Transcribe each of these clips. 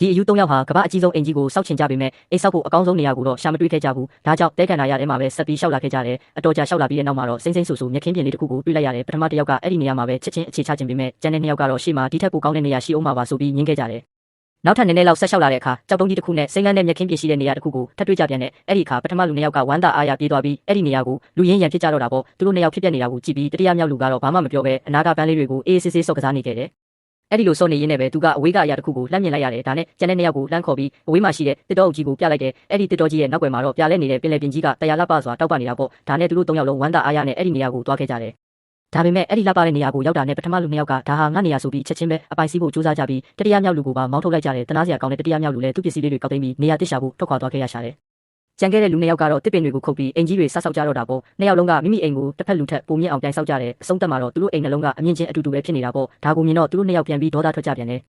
ဒီအယူ3ယောက်ဟာကမ္ဘာအကြီးဆုံးအင်ကြီးကိုစောက်ချင်ကြပေမဲ့အိတ်ဆောက်ဖို့အကောင်းဆုံးနေရာကိုတော့ရှာမတွေ့ခဲ့ကြဘူးဒါကြောင့်တဲကန်နာရထဲမှာပဲဆက်ပြီးရှောက်လာခဲ့ကြတယ်အတော်ကြာရှောက်လာပြီးတဲ့နောက်မှာတော့စိမ့်စိမ့်ဆူဆူမြက်ခင်းပြင်လေးတစ်ခုကိုတွေ့လိုက်ရတယ်ပထမတစ်ယောက်ကအဲ့ဒီနေရာမှာပဲချက်ချင်းအခြေချခြင်းပေမဲ့ကျန်တဲ့2ယောက်ကတော့ရှေ့မှာဒီထက်ပိုကောင်းတဲ့နေရာရှိအောင်ပါဆိုပြီးညှင်းခဲ့ကြတယ်နောက်ထပ်နည်းနည်းလောက်ဆက်လျှောက်လာတဲ့အခါကြောက်တုံးကြီးတစ်ခုနဲ့စိမ့်လန်းတဲ့မြက်ခင်းပြင်ရှိတဲ့နေရာတစ်ခုကိုထပ်တွေ့ကြပြန်တဲ့အဲ့ဒီအခါပထမလူ2ယောက်ကဝမ်းသာအားရပြေးသွားပြီးအဲ့ဒီနေရာကိုလူရင်းရံဖြစ်ကြတော့တာပေါ့သူတို့2ယောက်ဖြစ်ပြနေတာကိုကြည့်ပြီးတတိယမြောက်လူကတော့ဘာမှမပြောဘဲအနာကပန်းလေးတွေကိုအေးအေးဆေးဆေးစော့ကစားနေခဲ့တယ်အဲ့ဒီလိုစော့နေရင်းနဲ့ပဲသူကအဝေးကအရာတစ်ခုကိုလှမ်းမြင်လိုက်ရတယ်ဒါနဲ့ကျန်တဲ့2ယောက်ကိုလှမ်းခေါ်ပြီးအဝေးမှာရှိတဲ့တစ်တော်အုပ်ကြီးကိုပြလိုက်တယ်အဲ့ဒီတစ်တော်ကြီးရဲ့နောက်ွယ်မှာတော့ပြလဲနေတဲ့ပင်လယ်ပြင်ကြီးကတရားလှပစွာတောက်ပနေတာပေါ့ဒါနဲ့သူတို့3ယောက်လုံးဝမ်းသာအားရနဲ့အဲ့ဒီနေရာကိုသွားခဲ့ကြတယ်ဒါပေမဲ့အဲ့ဒီလှပတဲ့နေရာကိုရောက်တာနဲ့ပထမလူ2ယောက်ကဒါဟာငါနေရာဆိုပြီးချက်ချင်းပဲအပိုင်စီးဖို့ကြိုးစားကြပြီးတတိယမြောက်လူကိုပါမောင်းထုတ်လိုက်ကြတယ်တနာစရာကောင်းတဲ့တတိယမြောက်လူလည်းသူ့ပစ္စည်းလေးတွေကောက်သိမ်းပြီးနေရာတစ်ရှာဖို့ထွက်ခွာသွားခဲ့ရရှာတယ်ကြံခဲ့တဲ့လူ2ယောက်ကတော့တစ်ပင်တွေကိုခုတ်ပြီးအင်ကြီးတွေဆောက်ကြတော့တာပေါ့2ယောက်လုံးကမိမိအိမ်ကိုတစ်ဖက်လူထက်ပုံမြင့်အောင်ပြန်ဆောက်ကြတယ်အဆုံးသတ်မှာတော့သူတို့အိမ်နှလုံးကအမြင့်ချင်းအတူတူပဲဖြစ်နေတာပေါ့ဒါကိုမြင်တော့သူတို့2ယောက်ပြန်ပြီးဒေါသထွက်ကြပြန်တယ်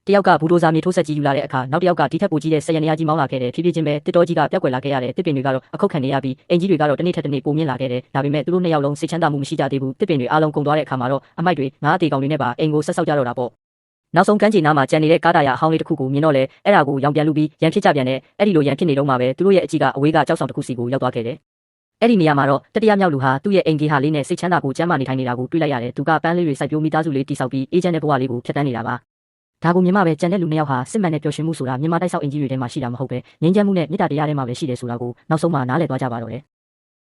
တယောက်ကဘူဒိုဇာမြေထိုးဆက်ကြီးယူလာတဲ့အခါနောက်တစ်ယောက်ကဒီထက်ပိုကြီးတဲ့ဆက်ရနေရကြီးမောင်းလာခဲ့တယ်ဖြည်းဖြည်းချင်းပဲတစ်တော်ကြီးကပျောက်ကွယ်လာခဲ့ရတယ်တစ်ပင်တွေကတော့အခုတ်ခံနေရပြီးအင်ကြီးတွေကတော့တစ်နေ့ထက်တစ်နေ့ပိုမြင့်လာခဲ့တယ်ဒါပေမဲ့သူတို့2ယောက်လုံးစိတ်ချမ်းသာမှုမရှိကြသေးဘူးတစ်ပင်တွေအားလုံးကုန်သွားတဲ့အခါမှာတော့အမိုက်တွေငါးအသေးကောင်တွေနဲ့ပါအိမ်ကိုဆက်ဆောက်ကြတော့တာပေါ့နောက်ဆုံးကမ်းခြေနားမှာကျန်နေတဲ့ကားတာယာအဟောင်းလေးတစ်ခုကိုမြင်တော့လေအဲ့ဒါကိုရောင်ပြန်လူပြီးရန်ဖြစ်ကြပြန်တယ်အဲ့ဒီလိုရန်ဖြစ်နေတော့မှပဲသူတို့ရဲ့အကြီးကအဝေးကကြောက်ဆောင်တစ်ခုစီကိုရောက်သွားခဲ့တယ်အဲ့ဒီနေရာမှာတော့တတိယမြောက်လူဟာသူ့ရဲ့အိမ်ကြီးဟာလေးနဲ့စိတ်ချမ်းသာကိုကျမ်းမာနေထိုင်နေတာကိုတွေ့လိုက်ရတယ်သူကပန်းလေးတွေစိုက်ပျိုးမိသားစုလေးတိဆောက်ပြီးအေးချမ်းတဲ့ဘဝလေးကိုဖျက်ဆီးနေတာပါဒါကိုမြင်မှပဲကြံတဲ့လူ2ယောက်ဟာစစ်မှန်တဲ့ပျော်ရွှင်မှုဆိုတာမြန်မာတိုက်ဆောက်အင်ကြီးတွေထဲမှာရှိတာမဟုတ်ပဲငြိမ်းချမ်းမှုနဲ့မေတ္တာတရားထဲမှာပဲရှိတယ်ဆိုတာကိုနောက်ဆုံးမှနားလည်သွားကြပါတော့တယ်